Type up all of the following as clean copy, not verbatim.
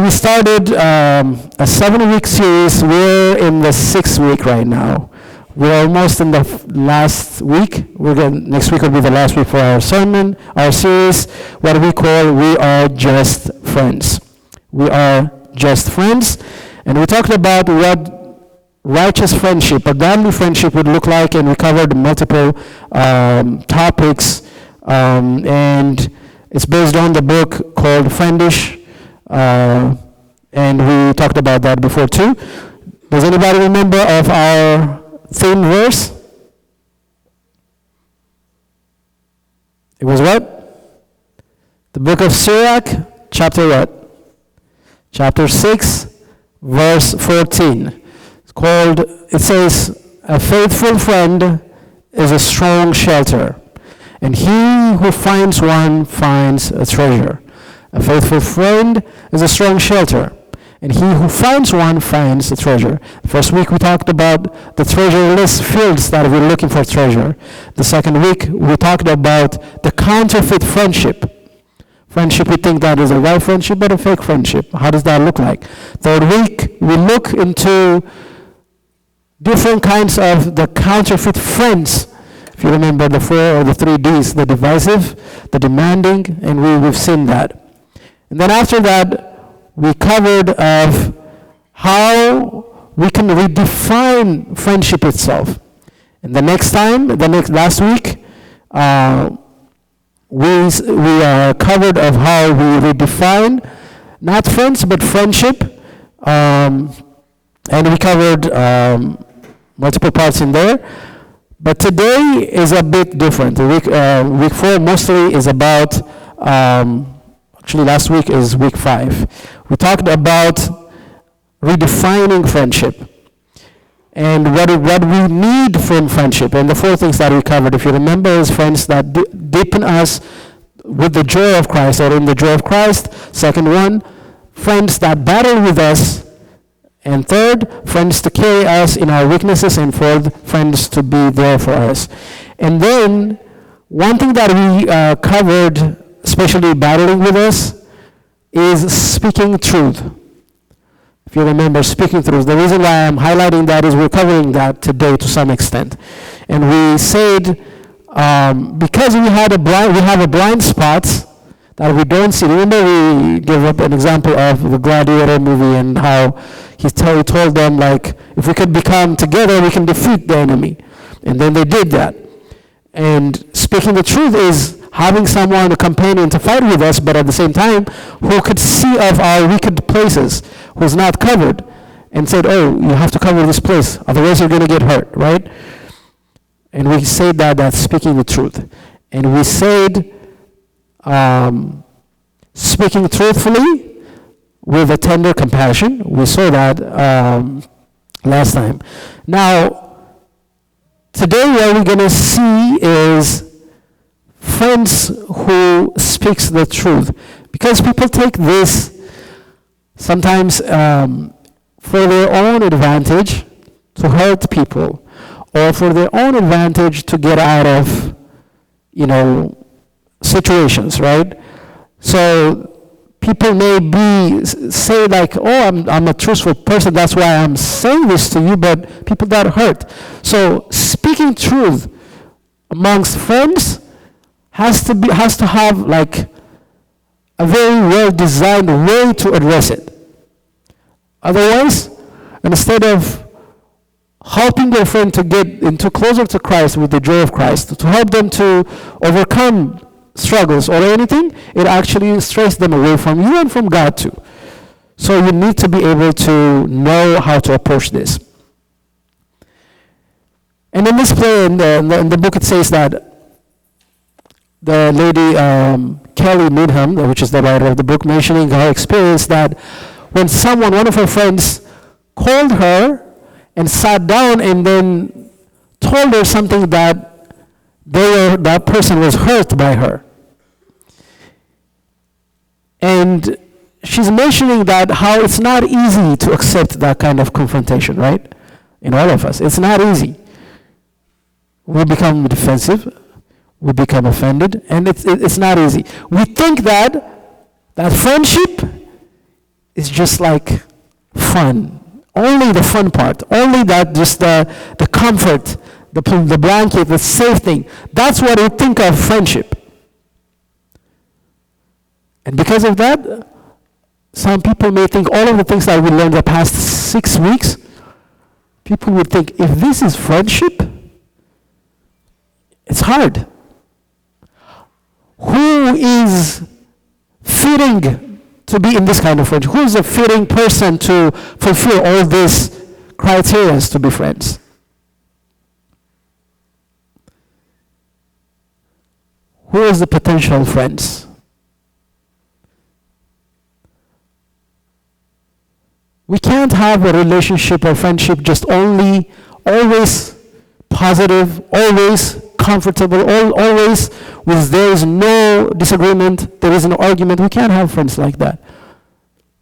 we started a 7-week series. We're in the 6th week right now. We're almost in the last week. Next week will be the last week for our sermon, our series, what we call We Are Just Friends. We are just friends. And we talked about what righteous friendship, a godly friendship would look like, and we covered multiple topics. And it's based on the book called Friendish. And we talked about that before too. Does anybody remember of our theme verse? It was what? The book of Sirach, chapter what? Chapter 6, verse 14. It says, a faithful friend is a strong shelter, and he who finds one finds a treasure. A faithful friend is a strong shelter, and he who finds one finds a treasure. The first week we talked about the treasureless fields that we're looking for treasure. The second week we talked about the counterfeit friendship. Friendship, we think that is a real friendship, but a fake friendship. How does that look like? Third week we look into different kinds of the counterfeit friends. If you remember the 4 or the 3 Ds, the divisive, the demanding, and we've seen that. And then after that, we covered of how we can redefine friendship itself. And last week, we covered of how we redefine not friends but friendship, and we covered multiple parts in there. But today is a bit different. Week 4 mostly is about. Actually, last week is week 5. We talked about redefining friendship and what we need from friendship. And the 4 things that we covered, if you remember, is friends that deepen us with the joy of Christ or in the joy of Christ. Second one, friends that battle with us. And third, friends to carry us in our weaknesses. And fourth, friends to be there for us. And then, one thing that we covered, especially battling with us, is speaking truth. If you remember, speaking truth. The reason why I'm highlighting that is we're covering that today to some extent. And we said, because we have a blind spot that we don't see. Remember we gave up an example of the Gladiator movie and how he told them, like, if we could become together, we can defeat the enemy. And then they did that. And speaking the truth is having someone, a companion to fight with us, but at the same time, who could see of our wicked places, who's not covered, and said, oh, you have to cover this place, otherwise you're going to get hurt, right? And we said that's speaking the truth. And we said speaking truthfully with a tender compassion. We saw that last time. Now, today what we're going to see is friends who speaks the truth. Because people take this sometimes for their own advantage to hurt people, or for their own advantage to get out of, situations, right? So people may say like, oh, I'm a truthful person, that's why I'm saying this to you, but people got hurt. So speaking truth amongst friends has to have like a very well-designed way to address it. Otherwise, instead of helping their friend to get into closer to Christ with the joy of Christ, to help them to overcome struggles or anything, it actually strays them away from you and from God too. So you need to be able to know how to approach this. And in this play, in the book, it says that the lady Kelly Needham, which is the writer of the book, mentioning her experience that when one of her friends called her and sat down and then told her something that that person was hurt by her. And she's mentioning that how it's not easy to accept that kind of confrontation, right? In all of us, it's not easy. We become defensive, we become offended, and it's not easy. We think that friendship is just like fun. Only the fun part. Only that, just the comfort, the blanket, the safe thing. That's what we think of friendship. And because of that, some people may think all of the things that we learned the past 6 weeks, people would think, if this is friendship, it's hard. Who is fitting to be in this kind of friendship? Who is a fitting person to fulfill all these criteria to be friends? Who is the potential friends? We can't have a relationship or friendship just always positive, always comfortable, always with there is no disagreement, there is no argument. We can't have friends like that.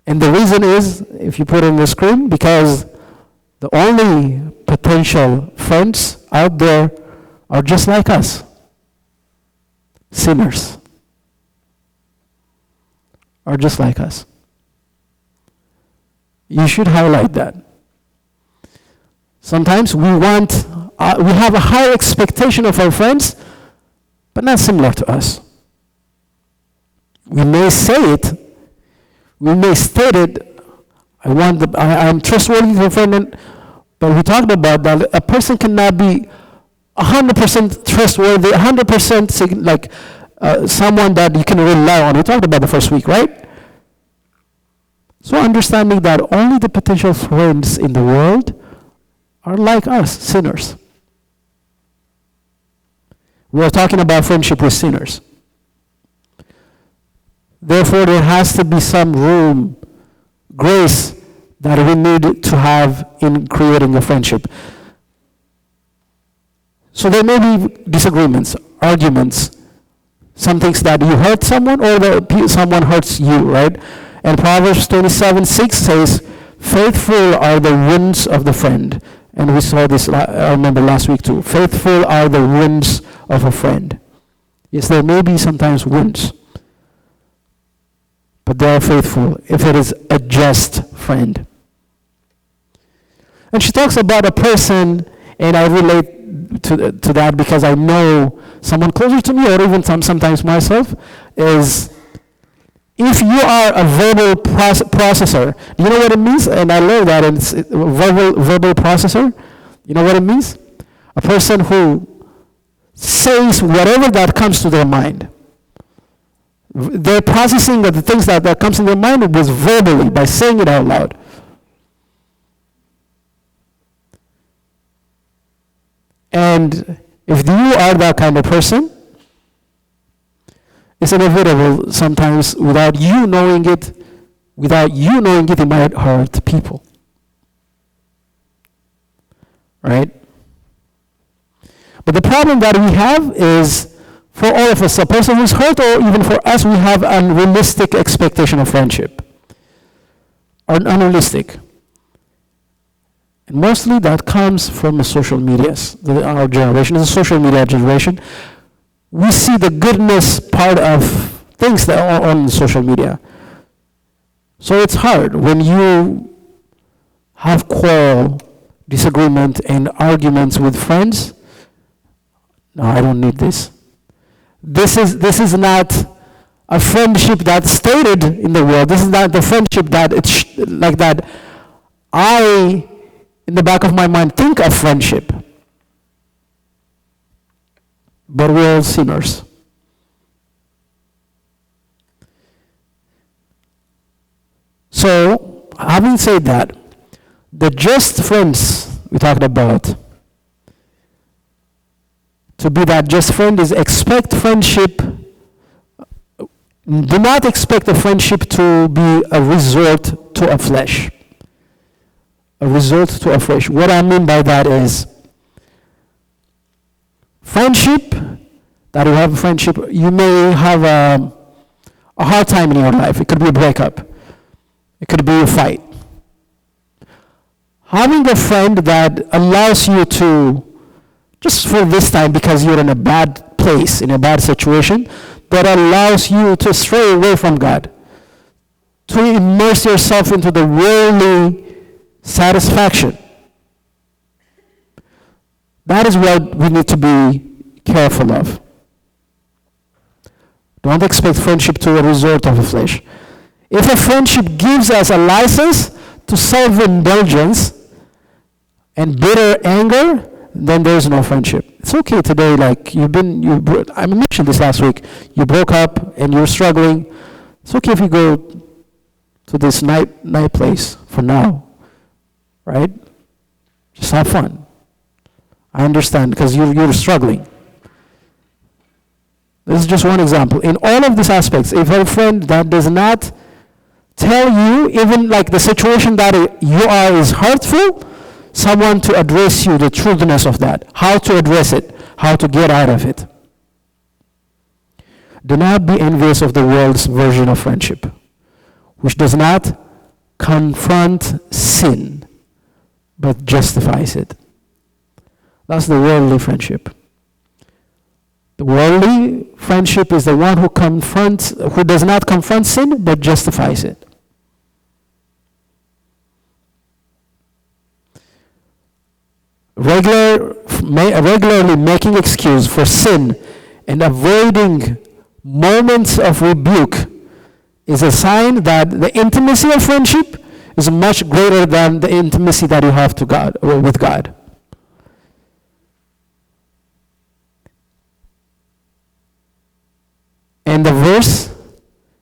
And the reason is, if you put it on the screen, because the only potential friends out there are just like us, sinners, are just like us. You should highlight that. Sometimes we have a high expectation of our friends, but not similar to us. We may say it, we may state it, I'm trustworthy to a friend, but we talked about that a person cannot be 100% trustworthy, 100% like someone that you can rely on. We talked about the first week, right? So understanding that only the potential friends in the world are like us, sinners. We are talking about friendship with sinners. Therefore, there has to be some room, grace, that we need to have in creating a friendship. So there may be disagreements, arguments, some things that you hurt someone or that someone hurts you, right? And Proverbs 27:6 says, faithful are the wounds of the friend. And we saw this, I remember last week too. Faithful are the wounds of a friend. Yes, there may be sometimes wounds, but they are faithful if it is a just friend. And she talks about a person, and I relate to that because I know someone closer to me, or even sometimes myself, is if you are a verbal processor, you know what it means? And I love that, and it's verbal processor. You know what it means? A person who says whatever that comes to their mind. They're processing the things that comes in their mind was verbally, by saying it out loud. And if you are that kind of person, it's inevitable sometimes without you knowing it, it might hurt people. Right? But the problem that we have is, for all of us, a person who's hurt, or even for us, we have unrealistic expectation of friendship. Or unrealistic. And mostly that comes from the social medias. Our generation is a social media generation. We see the goodness part of things that are on social media. So it's hard when you have quarrel, disagreement, and arguments with friends. No, I don't need this. This is not a friendship that's stated in the world. This is not the friendship that it's like that. I, in the back of my mind, think of friendship. But we're all sinners. So, having said that, the just friends we talked about, to be that just friend is expect friendship. Do not expect a friendship to be a resort to a flesh. A resort to a flesh. What I mean by that is, friendship, that you have a friendship, you may have a hard time in your life. It could be a breakup. It could be a fight. Having a friend that allows you to, just for this time because you're in a bad place, in a bad situation, that allows you to stray away from God, to immerse yourself into the worldly satisfaction. That is what we need to be careful of. Don't expect friendship to a resort of the flesh. If a friendship gives us a license to self-indulgence and bitter anger, then there is no friendship. It's okay today, like I mentioned this last week, you broke up and you're struggling. It's okay if you go to this night place for now, right? Just have fun. I understand, because you're struggling. This is just one example. In all of these aspects, if a friend that does not tell you, even like the situation that you are is hurtful, someone to address you the truthness of that, how to address it, how to get out of it. Do not be envious of the world's version of friendship, which does not confront sin, but justifies it. That's the worldly friendship. The worldly friendship is the one who does not confront sin, but justifies it. Regularly making excuse for sin and avoiding moments of rebuke is a sign that the intimacy of friendship is much greater than the intimacy that you have with God. And the verse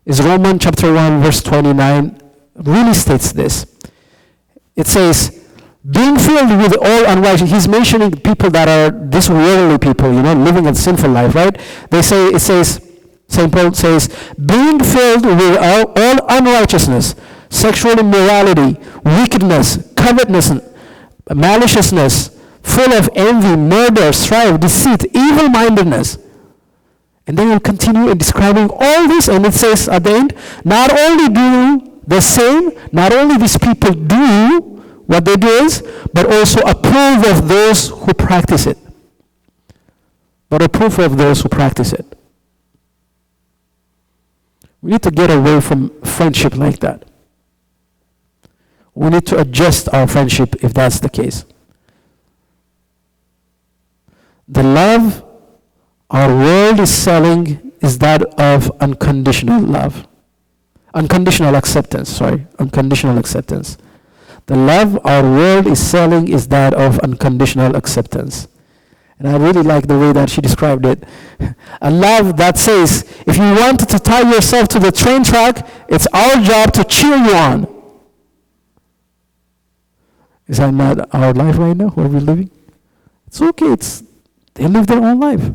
is Romans chapter 1, verse 29, really states this. It says, being filled with all unrighteousness. He's mentioning people that are this worldly people, living a sinful life, right? St. Paul says, being filled with all unrighteousness, sexual immorality, wickedness, covetousness, maliciousness, full of envy, murder, strife, deceit, evil-mindedness. And then he'll continue in describing all this, and it says at the end, not only do the same, not only these people do what they do is, but also approve of those who practice it. But approve of those who practice it. We need to get away from friendship like that. We need to adjust our friendship if that's the case. The love our world is selling is that of unconditional love. Unconditional acceptance. The love our world is selling is that of unconditional acceptance. And I really like the way that she described it. A love that says, if you want to tie yourself to the train track, it's our job to cheer you on. Is that not our life right now, where we're living? It's okay. They live their own life.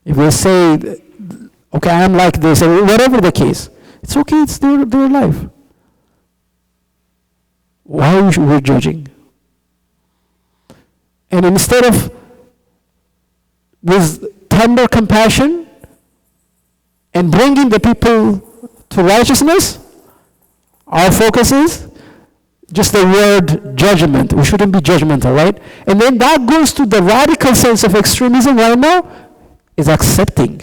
If they say, okay, I'm like this, or whatever the case, it's okay, it's their life. Why are we judging? And instead of with tender compassion and bringing the people to righteousness, our focus is just the word judgment. We shouldn't be judgmental, right? And then that goes to the radical sense of extremism right now, is accepting.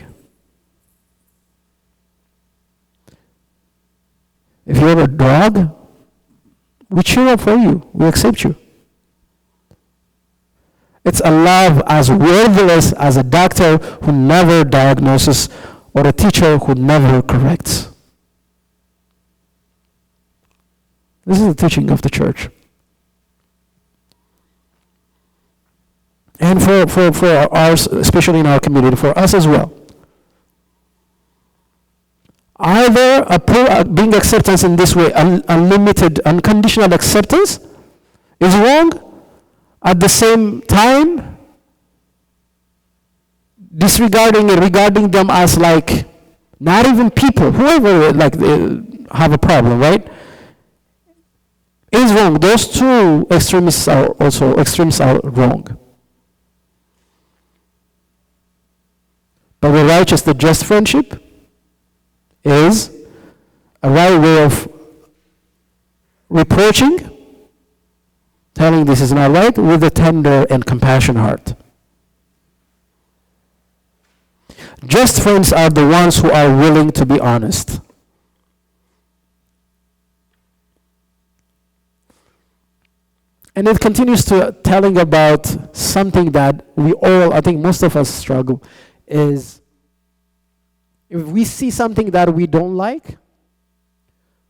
If you're a dog, we cheer up for you. We accept you. It's a love as worthless as a doctor who never diagnoses or a teacher who never corrects. This is the teaching of the church. And for ours, especially in our community, for us as well. Either being acceptance in this way, unlimited, unconditional acceptance, is wrong. At the same time, disregarding and regarding them as like not even people, whoever like they have a problem, right? Is wrong. Those two extremes are wrong. But the righteous, the just friendship is a right way of reproaching, telling this is not right, with a tender and compassionate heart. Just friends are the ones who are willing to be honest. And it continues to telling about something that we all, I think most of us struggle, is if we see something that we don't like,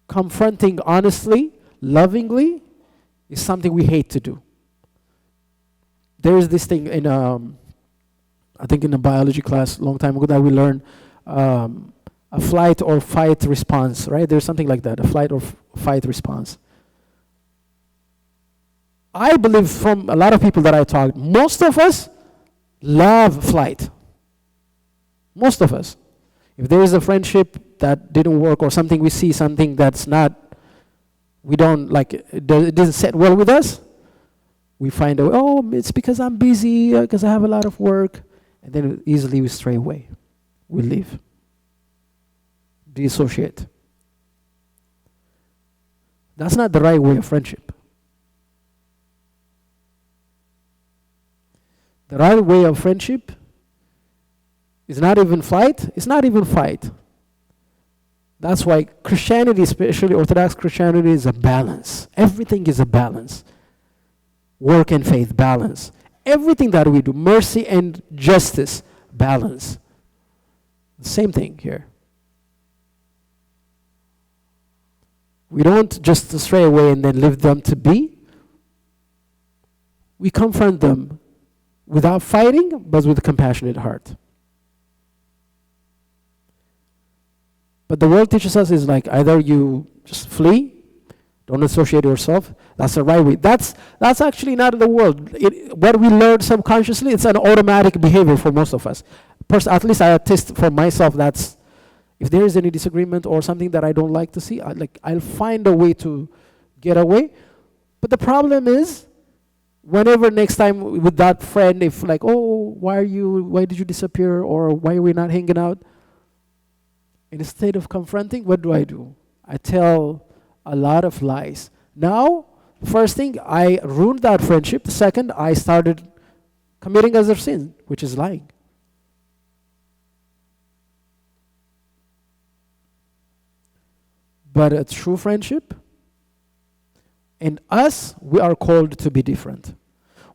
confronting honestly, lovingly, is something we hate to do. There is this thing in, I think in a biology class a long time ago that we learned a flight or fight response, right? There's something like that, a flight or fight response. I believe from a lot of people that I talked, most of us love flight. Most of us. If there is a friendship that didn't work or something we see, something that's not, we don't like, it doesn't sit well with us, we find out, oh, it's because I'm busy, because I have a lot of work, and then easily we stray away. We leave. Dissociate. That's not the right way of friendship. The right way of friendship is not even flight, it's not even fight. That's why Christianity, especially Orthodox Christianity, is a balance. Everything is a balance. Work and faith, balance. Everything that we do, mercy and justice, balance. The same thing here. We don't just stray away and then leave them to be. We confront them without fighting, but with a compassionate heart. But the world teaches us is like either you just flee, don't associate yourself. That's the right way. That's actually not in the world. What we learn subconsciously, it's an automatic behavior for most of us. At least I attest for myself. That's if there is any disagreement or something that I don't like to see, I'll find a way to get away. But the problem is, whenever next time with that friend, if like, oh, why did you disappear, or why are we not hanging out? Instead of confronting, what do? I tell a lot of lies. Now, first thing, I ruined that friendship. Second, I started committing other sin, which is lying. But a true friendship, in us, we are called to be different.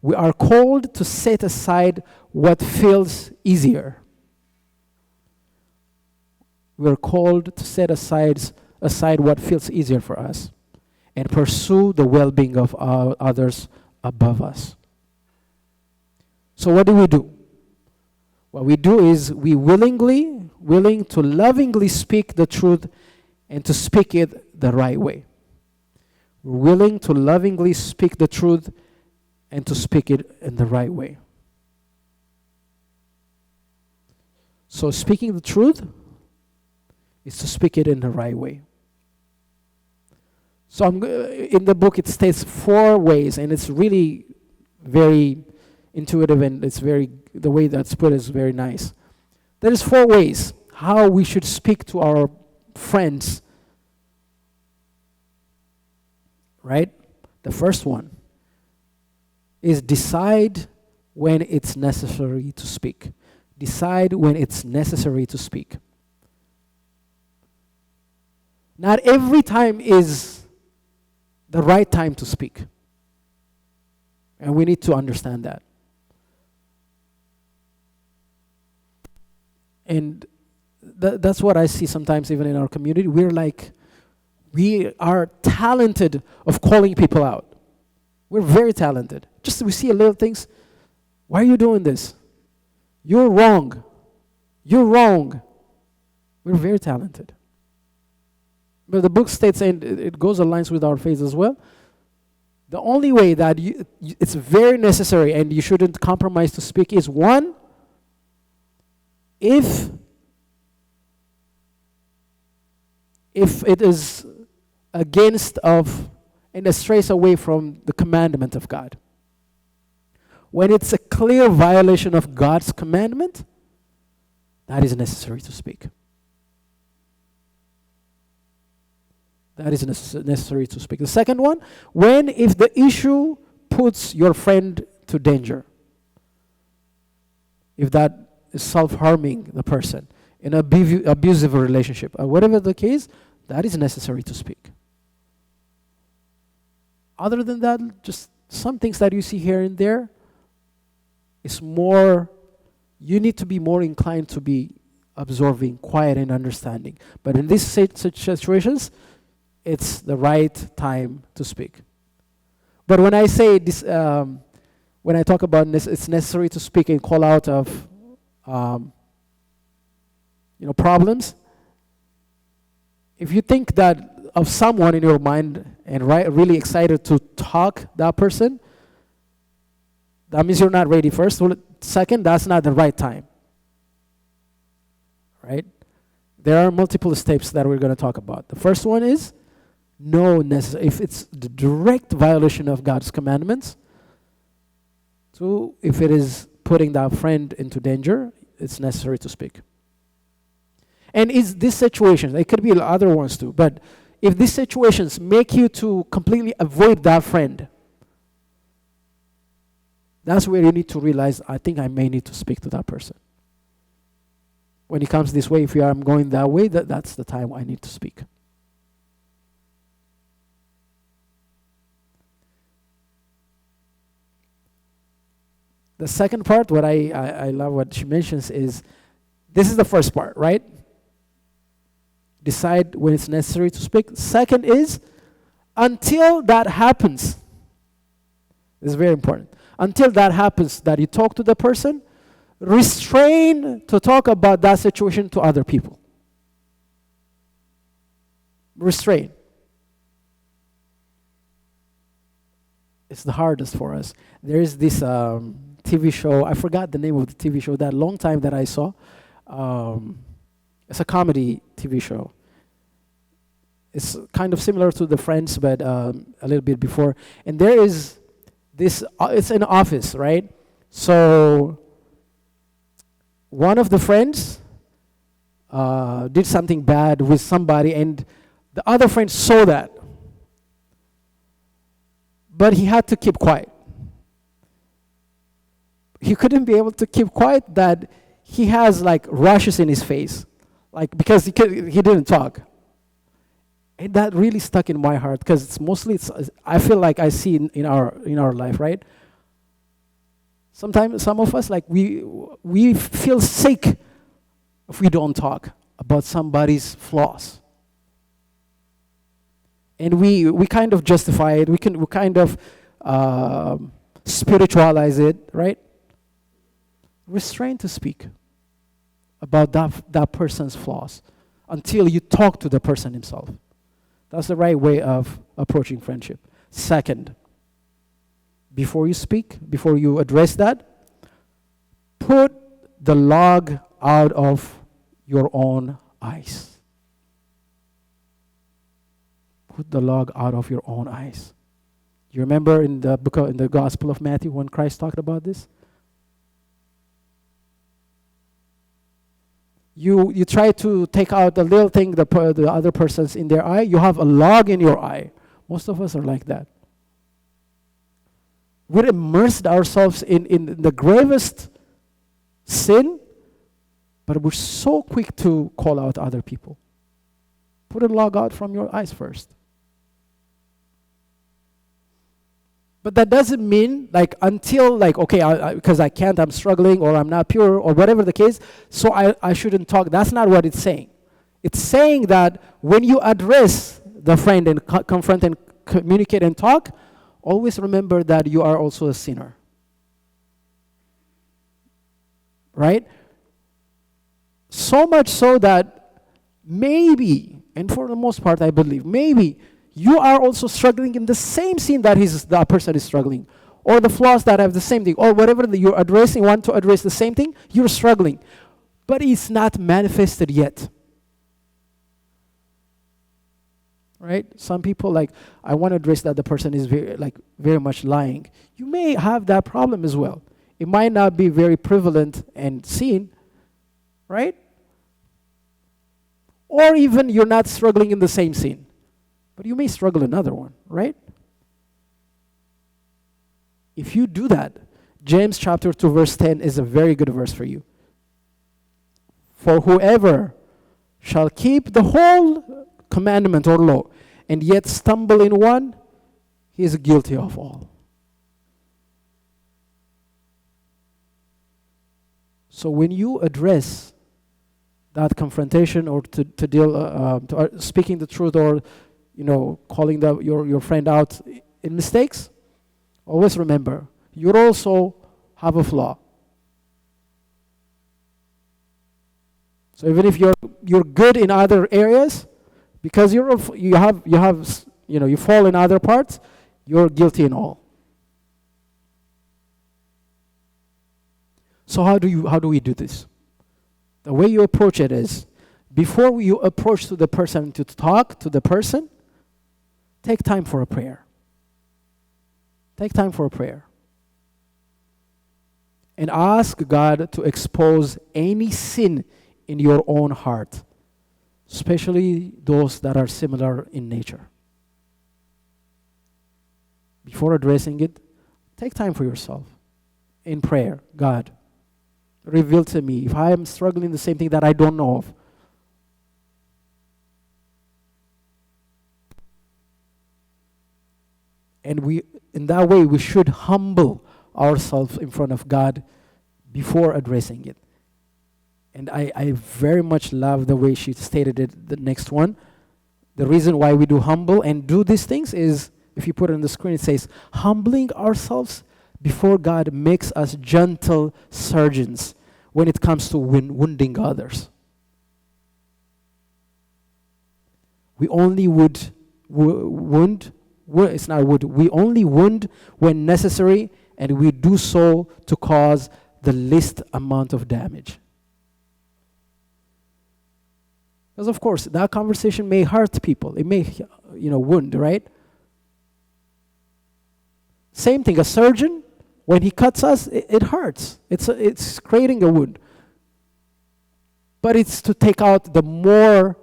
We are called to set aside what feels easier. We are called to set aside what feels easier for us and pursue the well-being of others above us. So what do? What we do is we willing to lovingly speak the truth and to speak it the right way. We're willing to lovingly speak the truth and to speak it in the right way. So speaking the truth is to speak it in the right way. So in the book it states 4 ways, and it's really very intuitive, and the way that's put is very nice. There is 4 ways how we should speak to our friends, right? The first one is decide when it's necessary to speak. Decide when it's necessary to speak. Not every time is the right time to speak. And we need to understand that. And that's what I see sometimes even in our community. We are talented of calling people out. We're very talented. Just we see a little things. Why are you doing this? You're wrong. You're wrong. We're very talented. But the book states, and it goes aligns with our faith as well, the only way that it's very necessary and you shouldn't compromise to speak is, one, if it is against of and it strays away from the commandment of God. When it's a clear violation of God's commandment, that is necessary to speak. That is necessary to speak. The second one, if the issue puts your friend to danger. If that is self-harming the person, in an abusive relationship, or whatever the case, that is necessary to speak. Other than that, just Some things that you see here and there is more, you need to be more inclined to be absorbing, quiet, and understanding. But in these such situations, it's the right time to speak. But when I say this, when I talk about this, it's necessary to speak and call out of, problems. If you think that of someone in your mind and really excited to talk that person, that means you're not ready first. Second, that's not the right time. Right? There are multiple steps that we're going to talk about. The first one is if it's the direct violation of God's commandments. Two, if it is putting that friend into danger, it's necessary to speak. And is this situation, it could be other ones too, but if these situations make you to completely avoid that friend, that's where you need to realize, I think I may need to speak to that person. When it comes this way, if I'm going that way, that's the time I need to speak. The second part, what I love what she mentions is, this is the first part, right? Decide when it's necessary to speak. Second is, until that happens, this is very important. Until that happens, that you talk to the person, restrain to talk about that situation to other people. Restrain. It's the hardest for us. There is this TV show, I forgot the name of the TV show, that long time that I saw. It's a comedy TV show. It's kind of similar to The Friends, but a little bit before. And there is this, it's an office, right? So one of the friends did something bad with somebody, and the other friend saw that. But he had to keep quiet. He couldn't be able to keep quiet that he has like rashes in his face, like because he didn't talk. And that really stuck in my heart, because it's mostly I feel like I see in our life, right? Sometimes some of us, like we feel sick if we don't talk about somebody's flaws. And we kind of justify it. We kind of spiritualize it, right? Restrain to speak about that person's flaws until you talk to the person himself. That's the right way of approaching friendship. Second, before you speak, before you address that, put the log out of your own eyes. Put the log out of your own eyes. You remember in the Gospel of Matthew when Christ talked about this? You try to take out the little thing the other person's in their eye. You have a log in your eye. Most of us are like that. We're immersed ourselves in the gravest sin, but we're so quick to call out other people. Put a log out from your eyes first. But that doesn't mean until because I can't, I'm struggling, or I'm not pure, or whatever the case, so I shouldn't talk. That's not what it's saying. It's saying that when you address the friend and confront and communicate and talk, always remember that you are also a sinner. Right? So much so that maybe, and for the most part I believe, maybe you are also struggling in the same sin that that person is struggling, or the flaws that have the same thing, or whatever you're addressing, want to address the same thing, you're struggling. But it's not manifested yet. Right? Some people I want to address that the person is very much lying. You may have that problem as well. It might not be very prevalent and seen, right? Or even you're not struggling in the same sin, but you may struggle another one, right? If you do that, James chapter 2 verse 10 is a very good verse for you. For whoever shall keep the whole commandment or law and yet stumble in one, he is guilty of all. So when you address that confrontation or to deal, speaking the truth or, calling your friend out in mistakes, always remember, you also have a flaw. So even if you're good in other areas, because you fall in other parts, you're guilty in all. So how do we do this? The way you approach it is, before you approach to the person to talk to the person, take time for a prayer. Take time for a prayer. And ask God to expose any sin in your own heart, especially those that are similar in nature. Before addressing it, take time for yourself in prayer. God, reveal to me if I am struggling the same thing that I don't know of. And in that way, we should humble ourselves in front of God before addressing it. And I very much love the way she stated it, the next one. The reason why we do humble and do these things is, if you put it on the screen, it says, humbling ourselves before God makes us gentle surgeons when it comes to wounding others. We only wound, it's not wound, we only wound when necessary, and we do so to cause the least amount of damage. Because of course, that conversation may hurt people. It may, wound, right? Same thing, a surgeon, when he cuts us, it hurts. It's creating a wound. But it's to take out the more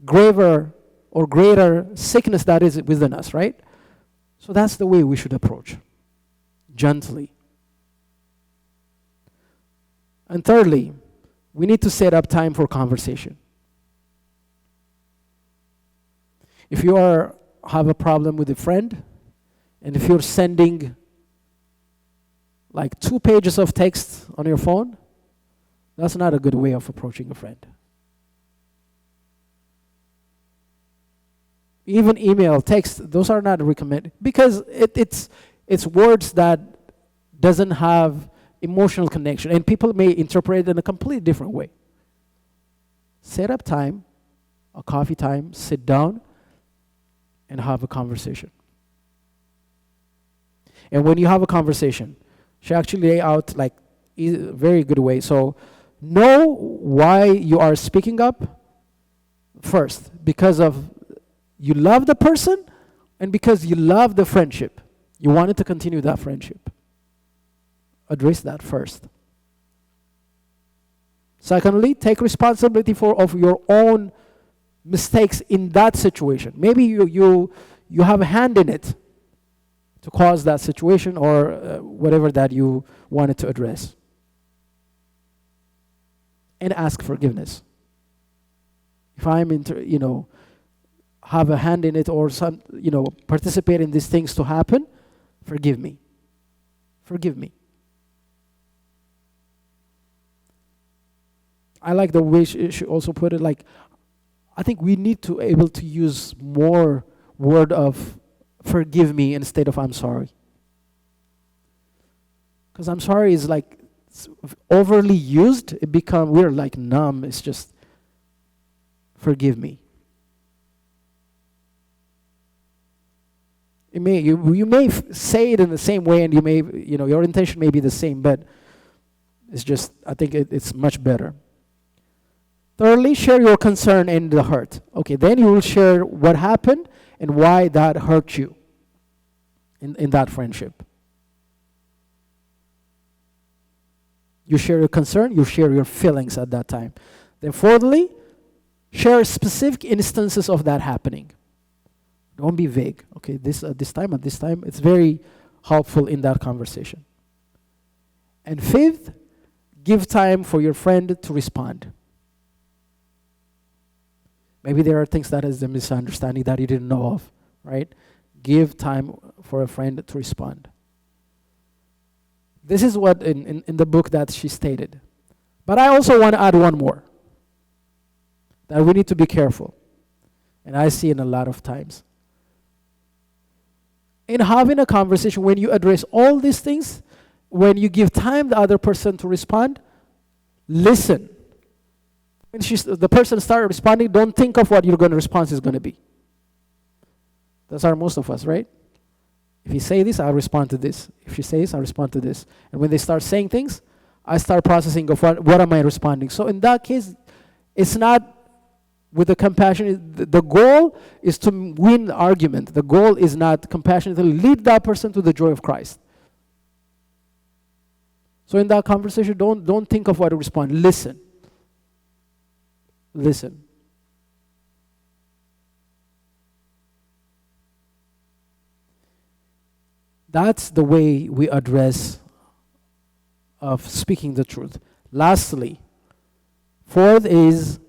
graver or greater sickness that is within us, right? So that's the way we should approach, gently. And thirdly, we need to set up time for conversation. If you have a problem with a friend, and if you're sending like 2 pages of text on your phone, that's not a good way of approaching a friend. Even email, text, those are not recommended because it's words that doesn't have emotional connection, and people may interpret it in a completely different way. Set up time, a coffee time, sit down, and have a conversation. And when you have a conversation, she actually lay out like a very good way. So know why you are speaking up first, because of you love the person and because you love the friendship. You wanted to continue that friendship. Address that first. Secondly, take responsibility of your own mistakes in that situation. Maybe you have a hand in it to cause that situation or whatever that you wanted to address. And ask forgiveness. If I'm have a hand in it or participate in these things to happen, forgive me. Forgive me. I like the way she also put it, like, I think we need to able to use more word of forgive me instead of I'm sorry. Because I'm sorry is like overly used, we're like numb. It's just forgive me. You may say it in the same way, and you may your intention may be the same, but it's just I think it's much better. Thirdly, share your concern and the hurt. Okay, then you will share what happened and why that hurt you in that friendship. You share your concern, you share your feelings at that time. Then fourthly, share specific instances of that happening. Don't be vague. Okay, at this time, it's very helpful in that conversation. And fifth, give time for your friend to respond. Maybe there are things that is a misunderstanding that you didn't know of, right? Give time for a friend to respond. This is what in the book that she stated. But I also want to add one more. That we need to be careful. And I see it a lot of times. In having a conversation, when you address all these things, when you give time the other person to respond, listen. When the person starts responding, don't think of what your response is going to be. That's how most of us, right? If you say this, I'll respond to this. If she says, I'll respond to this. And when they start saying things, I start processing of what am I responding. So in that case, it's not with the compassion. The goal is to win the argument. The goal is not compassionately lead that person to the joy of Christ. So in that conversation, don't think of what to respond. Listen. Listen. That's the way we address of speaking the truth. Lastly, fourth is,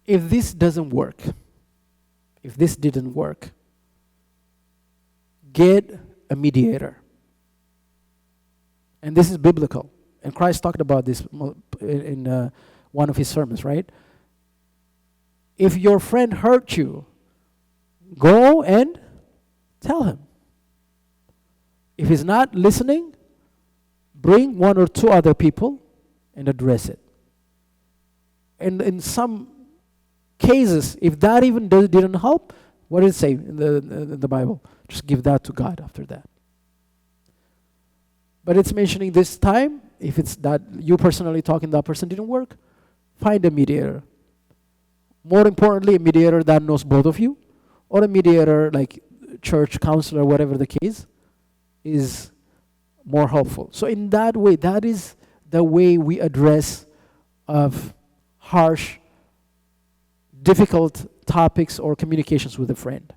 if this doesn't work, if this didn't work, get a mediator. And this is biblical. And Christ talked about this in one of his sermons, right? If your friend hurt you, go and tell him. If he's not listening, bring one or two other people and address it. And in some cases, if that even didn't help, what did it say in the Bible? Just give that to God after that. But it's mentioning this time, if it's that you personally talking, that person didn't work, find a mediator. More importantly, a mediator that knows both of you, or a mediator like church counselor, whatever the case, is more helpful. So in that way, that is the way we address of harsh, difficult topics or communications with a friend.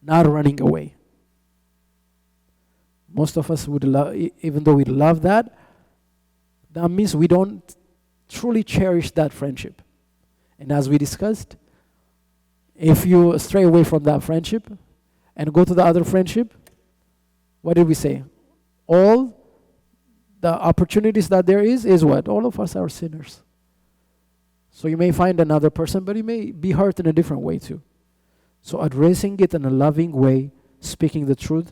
Not running away. Most of us would love, even though we love that, that means we don't truly cherish that friendship. And as we discussed, if you stray away from that friendship and go to the other friendship, what did we say? All the opportunities that there is what? All of us are sinners. So you may find another person, but you may be hurt in a different way too. So addressing it in a loving way, speaking the truth,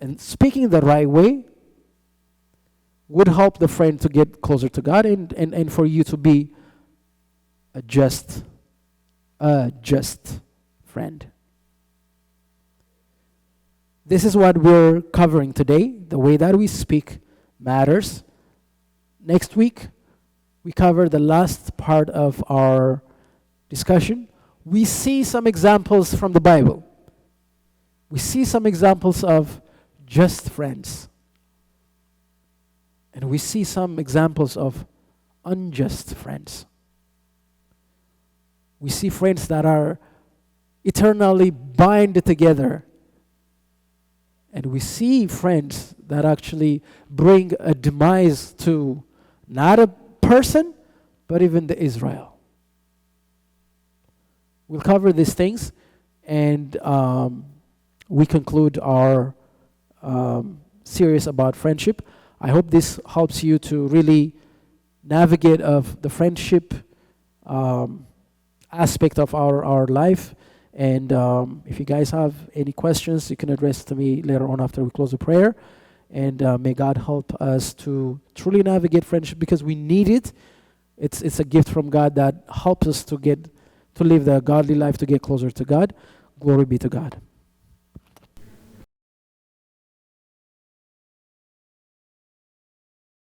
and speaking the right way would help the friend to get closer to God and for you to be a just friend. This is what we're covering today. The way that we speak matters. Next week, we cover the last part of our discussion. We see some examples from the Bible. We see some examples of just friends. And we see some examples of unjust friends. We see friends that are eternally bound together. And we see friends that actually bring a demise to not a person, but even the Israel. We'll cover these things, and we conclude our series about friendship. I hope this helps you to really navigate of the friendship aspect of our life. And if you guys have any questions, you can address to me later on after we close the prayer. And may God help us to truly navigate friendship, because we need it. It's a gift from God that helps us to live the godly life, to get closer to God. Glory be to God.